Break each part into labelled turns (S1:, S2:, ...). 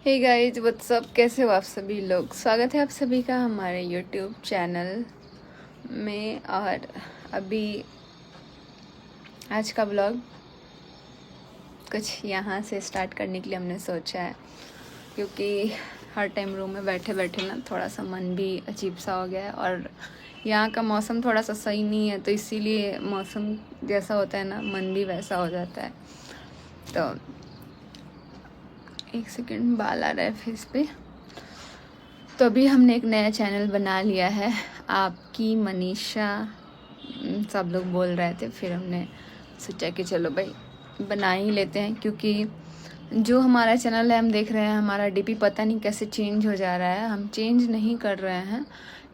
S1: Hey guys what's up, कैसे हो आप सभी लोग। स्वागत है आप सभी का हमारे यूट्यूब चैनल में। और अभी आज का ब्लॉग कुछ यहाँ से स्टार्ट करने के लिए हमने सोचा है, क्योंकि हर टाइम रूम में बैठे बैठे ना थोड़ा सा मन भी अजीब सा हो गया है। और यहाँ का मौसम थोड़ा सा सही नहीं है, तो इसीलिए मौसम जैसा होता है ना, मन भी वैसा हो जाता है। तो एक सेकंड, बाल आ रहा है फेस पे। तो अभी हमने एक नया चैनल बना लिया है, आपकी मनीषा सब लोग बोल रहे थे, फिर हमने सोचा कि चलो भाई बना ही लेते हैं। क्योंकि जो हमारा चैनल है, हम देख रहे हैं हमारा डीपी पता नहीं कैसे चेंज हो जा रहा है। हम चेंज नहीं कर रहे हैं,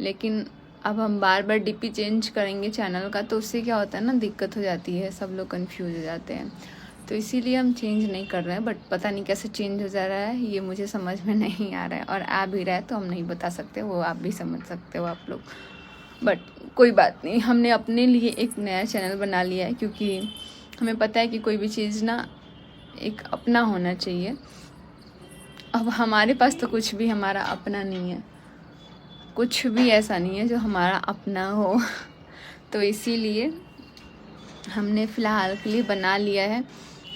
S1: लेकिन अब हम बार बार डीपी चेंज करेंगे चैनल का, तो उससे क्या होता है ना, दिक्कत हो जाती है, सब लोग कंफ्यूज हो जाते हैं। तो इसीलिए हम चेंज नहीं कर रहे हैं। बट पता नहीं कैसे चेंज हो जा रहा है, ये मुझे समझ में नहीं आ रहा है। और आ भी रहा है तो हम नहीं बता सकते, वो आप भी समझ सकते हो आप लोग। बट कोई बात नहीं, हमने अपने लिए एक नया चैनल बना लिया है, क्योंकि हमें पता है कि कोई भी चीज़ ना एक अपना होना चाहिए। अब हमारे पास तो कुछ भी हमारा अपना नहीं है, कुछ भी ऐसा नहीं है जो हमारा अपना हो। तो इसीलिए हमने फ़िलहाल के लिए बना लिया है।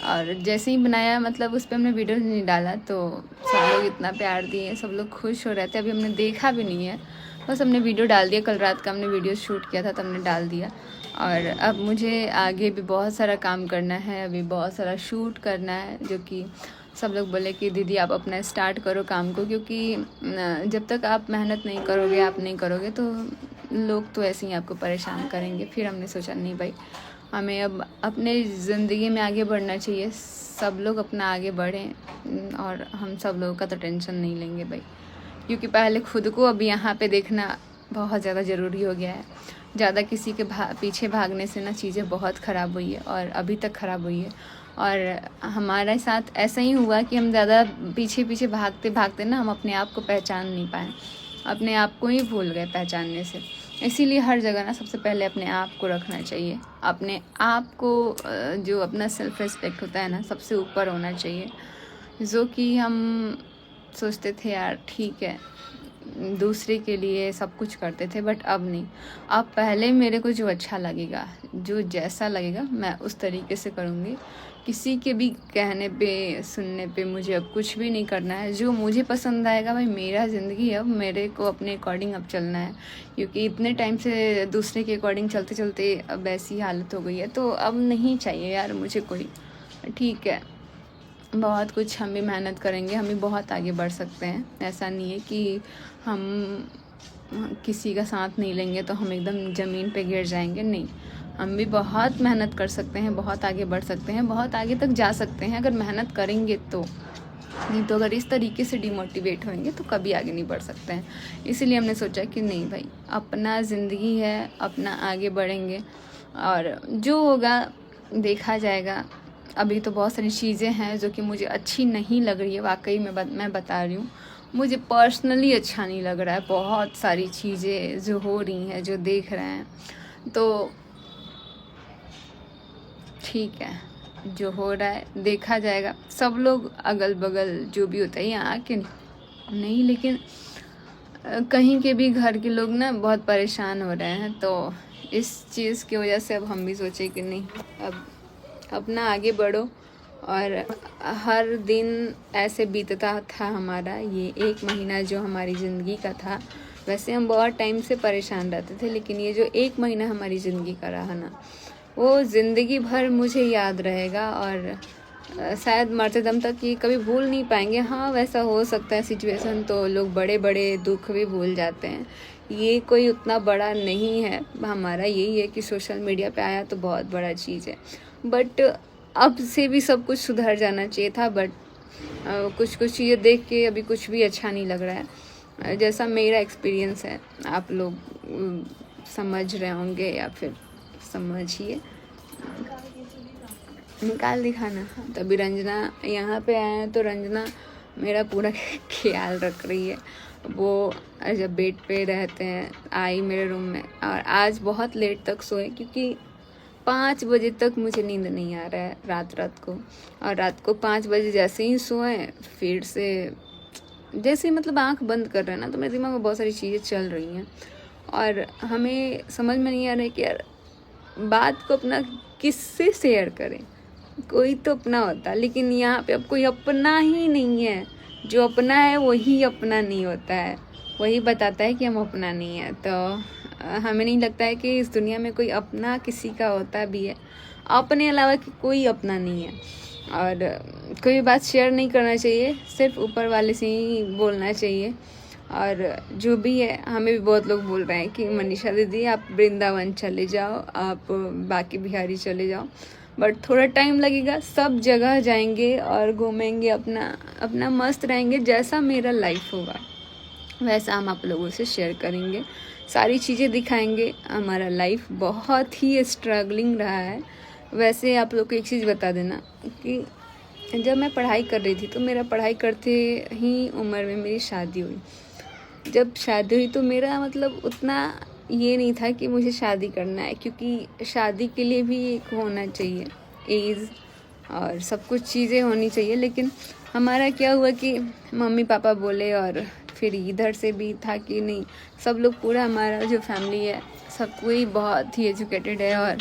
S1: और जैसे ही बनाया, मतलब उस पर हमने वीडियो नहीं डाला, तो सब लोग इतना प्यार दिए, सब लोग खुश हो रहे थे। अभी हमने देखा भी नहीं है, बस हमने वीडियो डाल दिया। कल रात का हमने वीडियो शूट किया था, तो हमने डाल दिया। और अब मुझे आगे भी बहुत सारा काम करना है, अभी बहुत सारा शूट करना है, जो कि सब लोग बोले कि दीदी आप अपना स्टार्ट करो काम को, क्योंकि जब तक आप मेहनत नहीं करोगे, आप नहीं करोगे, तो लोग तो ऐसे ही आपको परेशान करेंगे। फिर हमने सोचा नहीं भाई, हमें अब अपने ज़िंदगी में आगे बढ़ना चाहिए, सब लोग अपना आगे बढ़ें, और हम सब लोगों का तो टेंशन नहीं लेंगे भाई। क्योंकि पहले खुद को अब यहाँ पे देखना बहुत ज़्यादा ज़रूरी हो गया है। ज़्यादा किसी के पीछे भागने से ना चीज़ें बहुत ख़राब हुई है, और अभी तक ख़राब हुई है। और हमारे साथ ऐसा ही हुआ कि हम ज़्यादा पीछे पीछे भागते भागते ना हम अपने आप को पहचान नहीं पाए, अपने आप को ही भूल गए पहचानने से। इसीलिए हर जगह ना सबसे पहले अपने आप को रखना चाहिए। अपने आप को जो अपना सेल्फ रिस्पेक्ट होता है ना, सबसे ऊपर होना चाहिए। जो कि हम सोचते थे यार ठीक है, दूसरे के लिए सब कुछ करते थे, बट अब नहीं। अब पहले मेरे को जो अच्छा लगेगा, जो जैसा लगेगा, मैं उस तरीके से करूँगी। किसी के भी कहने पे सुनने पे मुझे अब कुछ भी नहीं करना है। जो मुझे पसंद आएगा भाई, मेरा ज़िंदगी है, अब मेरे को अपने अकॉर्डिंग अब चलना है। क्योंकि इतने टाइम से दूसरे के अकॉर्डिंग चलते चलते अब ऐसी हालत हो गई है, तो अब नहीं चाहिए यार मुझे कोई। ठीक है, बहुत कुछ हम भी मेहनत करेंगे, हम भी बहुत आगे बढ़ सकते हैं। ऐसा नहीं है कि हम किसी का साथ नहीं लेंगे तो हम एकदम ज़मीन पे गिर जाएंगे, नहीं। हम भी बहुत मेहनत कर सकते हैं, बहुत आगे बढ़ सकते हैं, बहुत आगे तक जा सकते हैं, अगर मेहनत करेंगे तो। नहीं तो अगर इस तरीके से डिमोटिवेट होंगे तो कभी आगे नहीं बढ़ सकते हैं। इसीलिए हमने सोचा कि नहीं भाई, अपना ज़िंदगी है, अपना आगे बढ़ेंगे, और जो होगा देखा जाएगा। अभी तो बहुत सारी चीज़ें हैं जो कि मुझे अच्छी नहीं लग रही है, वाकई में मैं बता रही हूँ, मुझे पर्सनली अच्छा नहीं लग रहा है। बहुत सारी चीज़ें जो हो रही हैं, जो देख रहे हैं, तो ठीक है, जो हो रहा है देखा जाएगा। सब लोग अगल बगल जो भी होता है, यहाँ के नहीं, लेकिन कहीं के भी घर के लोग ना बहुत परेशान हो रहे हैं। तो इस चीज़ की वजह से अब हम भी सोचे कि नहीं, अब अपना आगे बढ़ो। और हर दिन ऐसे बीतता था हमारा ये एक महीना जो हमारी ज़िंदगी का था। वैसे हम बहुत टाइम से परेशान रहते थे, लेकिन ये जो एक महीना हमारी ज़िंदगी का रहा ना, वो ज़िंदगी भर मुझे याद रहेगा। और शायद मरते दम तक ये कभी भूल नहीं पाएंगे। हाँ, वैसा हो सकता है सिचुएशन, तो लोग बड़े बड़े दुख भी भूल जाते हैं। ये कोई उतना बड़ा नहीं है। हमारा यही है कि सोशल मीडिया पे आया तो बहुत बड़ा चीज़ है, बट अब से भी सब कुछ सुधर जाना चाहिए था। बट कुछ कुछ चीज़ें देख के अभी कुछ भी अच्छा नहीं लग रहा है। जैसा मेरा एक्सपीरियंस है, आप लोग समझ रहे होंगे, या फिर समझिए, निकाल दिखाना। तो अभी रंजना यहाँ पे आए हैं, तो रंजना मेरा पूरा ख्याल रख रही है। वो जब बेड पे रहते हैं, आई मेरे रूम में, और आज बहुत लेट तक सोए, क्योंकि 5 बजे तक मुझे नींद नहीं आ रहा है रात को। और रात को 5 बजे जैसे ही सोए, फिर से जैसे मतलब आंख बंद कर रहे हैं ना, तो मेरे दिमाग में बहुत सारी चीज़ें चल रही हैं और हमें समझ में नहीं आ रहा है कि यार बात को अपना किससे शेयर करें। कोई तो अपना होता है, लेकिन यहाँ पे अब कोई अपना ही नहीं है। जो अपना है वही अपना नहीं होता है, वही बताता है कि हम अपना नहीं है। तो हमें नहीं लगता है कि इस दुनिया में कोई अपना किसी का होता भी है। अपने अलावा कि कोई अपना नहीं है और कोई बात शेयर नहीं करना चाहिए, सिर्फ ऊपर वाले से ही बोलना चाहिए। और जो भी है, हमें भी बहुत लोग बोल रहे हैं कि मनीषा दीदी आप वृंदावन चले जाओ, आप बाकी बिहारी चले जाओ, बट थोड़ा टाइम लगेगा। सब जगह जाएंगे और घूमेंगे, अपना मस्त रहेंगे। जैसा मेरा लाइफ होगा वैसा हम आप लोगों से शेयर करेंगे, सारी चीज़ें दिखाएंगे। हमारा लाइफ बहुत ही स्ट्रगलिंग रहा है। वैसे आप लोग को एक चीज़ बता देना कि जब मैं पढ़ाई कर रही थी तो मेरा पढ़ाई करते ही उम्र में मेरी शादी हुई। जब शादी हुई तो मेरा मतलब उतना ये नहीं था कि मुझे शादी करना है, क्योंकि शादी के लिए भी एक होना चाहिए एज और सब कुछ चीज़ें होनी चाहिए। लेकिन हमारा क्या हुआ कि मम्मी पापा बोले, और फिर इधर से भी था कि नहीं, सब लोग पूरा हमारा जो फैमिली है सब कोई बहुत ही एजुकेटेड है और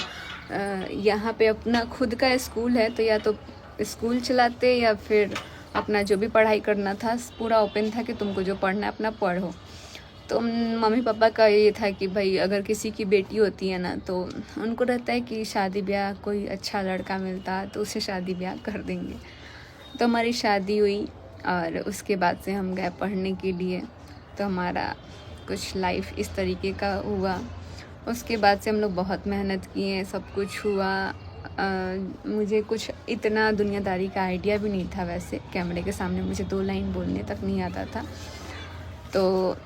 S1: यहाँ पे अपना खुद का स्कूल है, तो या तो स्कूल चलाते या फिर अपना जो भी पढ़ाई करना था पूरा ओपन था कि तुमको जो पढ़ना है अपना पढ़ो। तो मम्मी पापा का ये था कि भाई अगर किसी की बेटी होती है ना तो उनको रहता है कि शादी ब्याह कोई अच्छा लड़का मिलता तो उससे शादी ब्याह कर देंगे। तो हमारी शादी हुई और उसके बाद से हम गए पढ़ने के लिए। तो हमारा कुछ लाइफ इस तरीके का हुआ। उसके बाद से हम लोग बहुत मेहनत किए, सब कुछ हुआ। मुझे कुछ इतना दुनियादारी का आइडिया भी नहीं था। वैसे कैमरे के सामने मुझे 2 लाइन बोलने तक नहीं आता था। तो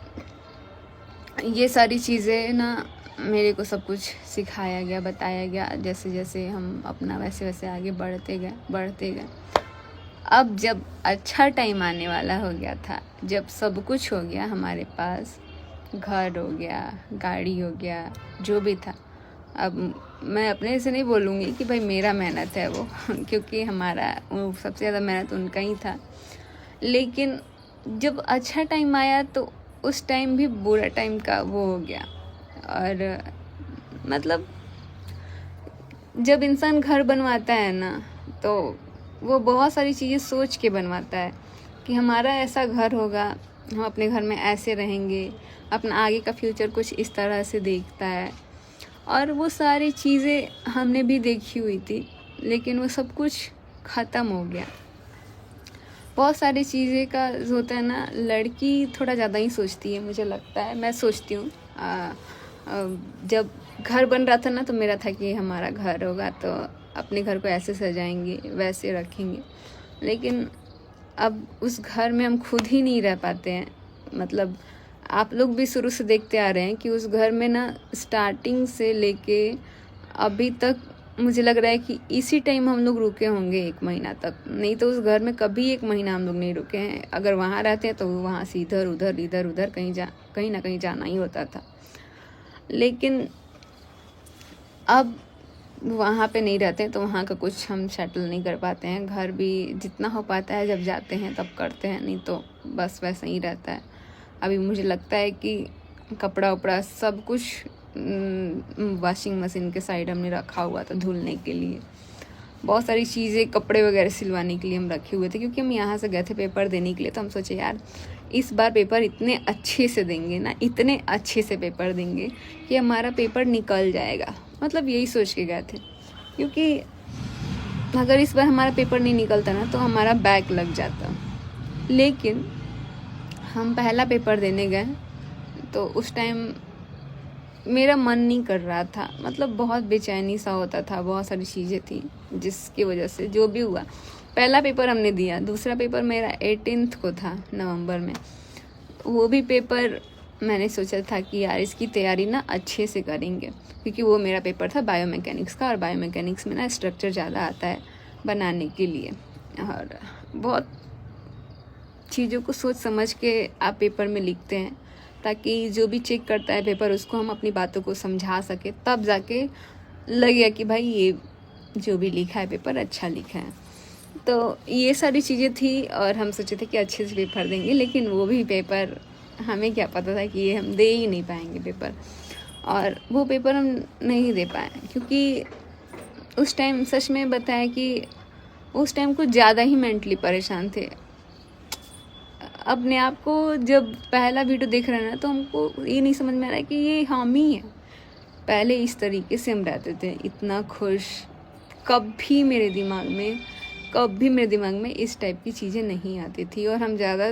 S1: ये सारी चीज़ें ना मेरे को सब कुछ सिखाया गया, बताया गया। जैसे जैसे हम अपना वैसे वैसे आगे बढ़ते गए। अब जब अच्छा टाइम आने वाला हो गया था, जब सब कुछ हो गया हमारे पास, घर हो गया, गाड़ी हो गया, जो भी था, अब मैं अपने से नहीं बोलूँगी कि भाई मेरा मेहनत है वो क्योंकि हमारा वो सबसे ज़्यादा मेहनत उनका ही था। लेकिन जब अच्छा टाइम आया तो उस टाइम भी बुरा टाइम का वो हो गया। और मतलब जब इंसान घर बनवाता है ना तो वो बहुत सारी चीज़ें सोच के बनवाता है कि हमारा ऐसा घर होगा, हम अपने घर में ऐसे रहेंगे, अपना आगे का फ्यूचर कुछ इस तरह से देखता है। और वो सारी चीज़ें हमने भी देखी हुई थी, लेकिन वो सब कुछ ख़त्म हो गया। बहुत सारी चीज़ें का होता है ना, लड़की थोड़ा ज़्यादा ही सोचती है, मुझे लगता है। मैं सोचती हूँ जब घर बन रहा था ना तो मेरा था कि हमारा घर होगा तो अपने घर को ऐसे सजाएंगे, वैसे रखेंगे। लेकिन अब उस घर में हम खुद ही नहीं रह पाते हैं। मतलब आप लोग भी शुरू से देखते आ रहे हैं कि उस घर में ना स्टार्टिंग से लेके अभी तक मुझे लग रहा है कि इसी टाइम हम लोग रुके होंगे 1 महीना तक। नहीं तो उस घर में कभी 1 महीना हम लोग नहीं रुके हैं। अगर वहाँ रहते हैं तो वहाँ से इधर उधर कहीं ना कहीं जाना ही होता था। लेकिन अब वहाँ पे नहीं रहते हैं तो वहाँ का कुछ हम सेटल नहीं कर पाते हैं। घर भी जितना हो पाता है जब जाते हैं तब करते हैं, नहीं तो बस वैसा ही रहता है। अभी मुझे लगता है कि कपड़ा उपड़ा सब कुछ वॉशिंग मशीन के साइड हमने रखा हुआ था धुलने के लिए। बहुत सारी चीज़ें कपड़े वगैरह सिलवाने के लिए हम रखे हुए थे, क्योंकि हम यहाँ से गए थे पेपर देने के लिए। तो हम सोचे यार इस बार पेपर इतने अच्छे से देंगे ना, इतने अच्छे से पेपर देंगे कि हमारा पेपर निकल जाएगा। मतलब यही सोच के गए थे, क्योंकि अगर इस बार हमारा पेपर नहीं निकलता ना तो हमारा बैक लग जाता। लेकिन हम पहला पेपर देने गए तो उस टाइम मेरा मन नहीं कर रहा था। मतलब बहुत बेचैनी सा होता था, बहुत सारी चीज़ें थी जिसकी वजह से जो भी हुआ। पहला पेपर हमने दिया, दूसरा पेपर मेरा 18 को था नवंबर में। वो भी पेपर मैंने सोचा था कि यार इसकी तैयारी ना अच्छे से करेंगे, क्योंकि वो मेरा पेपर था बायोमैकेनिक्स का। और बायोमैकेनिक्स में ना स्ट्रक्चर ज़्यादा आता है बनाने के लिए, और बहुत चीज़ों को सोच समझ के आप पेपर में लिखते हैं ताकि जो भी चेक करता है पेपर उसको हम अपनी बातों को समझा सके, तब जाके लगेगा कि भाई ये जो भी लिखा है पेपर अच्छा लिखा है। तो ये सारी चीज़ें थी और हम सोचे थे कि अच्छे से पेपर देंगे, लेकिन वो भी पेपर हमें क्या पता था कि ये हम दे ही नहीं पाएंगे पेपर। और वो पेपर हम नहीं दे पाए क्योंकि उस टाइम सच में बताया कि उस टाइम कुछ ज़्यादा ही मेंटली परेशान थे। अपने आप को जब पहला वीडियो देख रहे हैं ना, तो हमको ये नहीं समझ में आ रहा है कि ये हम ही हैं। पहले इस तरीके से हम रहते थे, इतना खुश। कभी मेरे दिमाग में इस टाइप की चीज़ें नहीं आती थी और हम ज़्यादा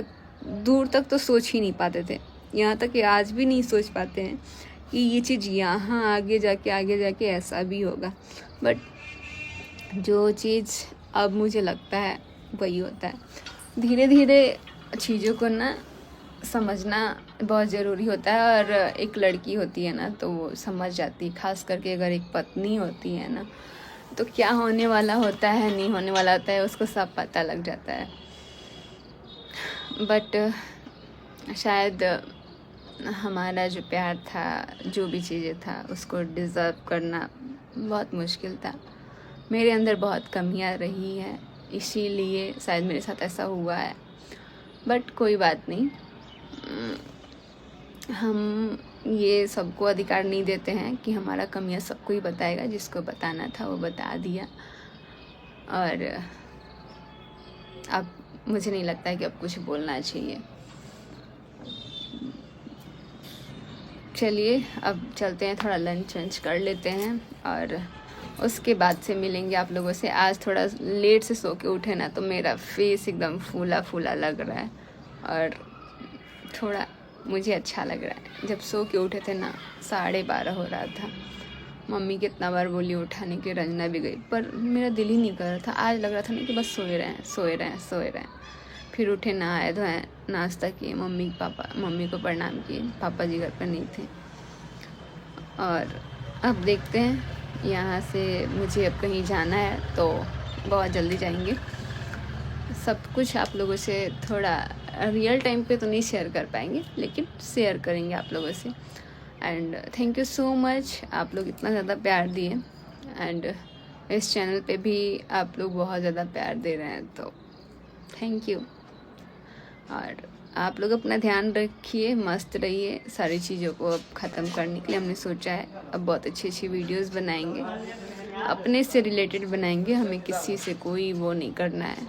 S1: दूर तक तो सोच ही नहीं पाते थे। यहाँ तक कि आज भी नहीं सोच पाते हैं कि ये चीज़ यहाँ आगे जाके ऐसा भी होगा। बट जो चीज़ अब मुझे लगता है वही होता है। धीरे धीरे चीज़ों को ना समझना बहुत ज़रूरी होता है और एक लड़की होती है ना तो वो समझ जाती है, ख़ास करके अगर एक पत्नी होती है ना तो क्या होने वाला होता है, नहीं होने वाला होता है, उसको सब पता लग जाता है। बट शायद हमारा जो प्यार था, जो भी चीज़ें था, उसको डिज़र्व करना बहुत मुश्किल था। मेरे अंदर बहुत कमियां रही हैं, इसीलिए शायद मेरे साथ ऐसा हुआ है। बट कोई बात नहीं, हम ये सबको अधिकार नहीं देते हैं कि हमारा कमियां सबको ही बताएगा। जिसको बताना था वो बता दिया और अब मुझे नहीं लगता है कि अब कुछ बोलना चाहिए। चलिए अब चलते हैं, थोड़ा लंच कर लेते हैं और उसके बाद से मिलेंगे आप लोगों से। आज थोड़ा लेट से सो के उठे ना तो मेरा फेस एकदम फूला फूला लग रहा है और थोड़ा मुझे अच्छा लग रहा है। जब सो के उठे थे ना 12:30 हो रहा था। मम्मी कितना बार बोली उठाने के, रंजना भी गई, पर मेरा दिल ही नहीं कर रहा था। आज लग रहा था ना कि बस सोए रहें। फिर उठे, नहाए धोए, नाश्ता किए, मम्मी को प्रणाम किए। पापा जी घर पर नहीं थे और अब देखते हैं। यहाँ से मुझे अब कहीं जाना है तो बहुत जल्दी जाएंगे। सब कुछ आप लोगों से थोड़ा रियल टाइम पे तो नहीं शेयर कर पाएंगे, लेकिन शेयर करेंगे आप लोगों से। And thank you so much, आप लोग इतना ज़्यादा प्यार दिए एंड इस चैनल पे भी आप लोग बहुत ज़्यादा प्यार दे रहे हैं, तो थैंक यू। और आप लोग अपना ध्यान रखिए, मस्त रहिए। सारी चीज़ों को अब ख़त्म करने के लिए हमने सोचा है अब बहुत अच्छी वीडियोस बनाएंगे, अपने से रिलेटेड बनाएंगे। हमें किसी से कोई वो नहीं करना है,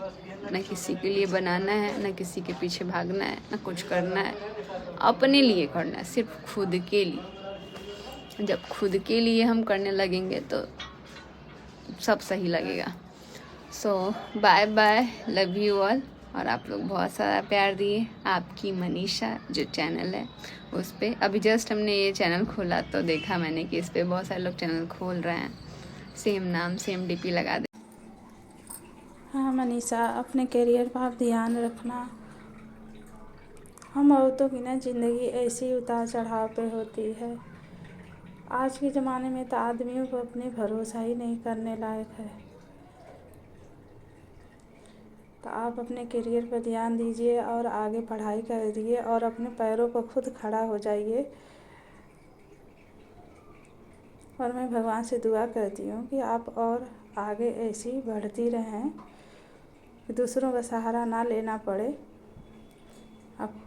S1: ना किसी के लिए बनाना है, ना किसी के पीछे भागना है, ना कुछ करना है। अपने लिए करना है, सिर्फ खुद के लिए। जब खुद के लिए हम करने लगेंगे तो सब सही लगेगा। So bye bye, love you all. और आप लोग बहुत सारा प्यार दिए। आपकी मनीषा जो चैनल है उस पर अभी जस्ट हमने ये चैनल खोला तो देखा मैंने कि इस पर बहुत सारे लोग चैनल खोल रहे हैं, सेम नाम सेम डीपी लगा दे।
S2: हाँ मनीषा, अपने करियर पर आप ध्यान रखना। हम औरतों की ना ज़िंदगी ऐसी उतार चढ़ाव पे होती है। आज के ज़माने में तो आदमियों को अपने भरोसा ही नहीं करने लायक है। तो आप अपने करियर पर ध्यान दीजिए और आगे पढ़ाई करिए और अपने पैरों पर खुद खड़ा हो जाइए। और मैं भगवान से दुआ करती हूँ कि आप और आगे ऐसी बढ़ती रहें कि दूसरों का सहारा ना लेना पड़े। आप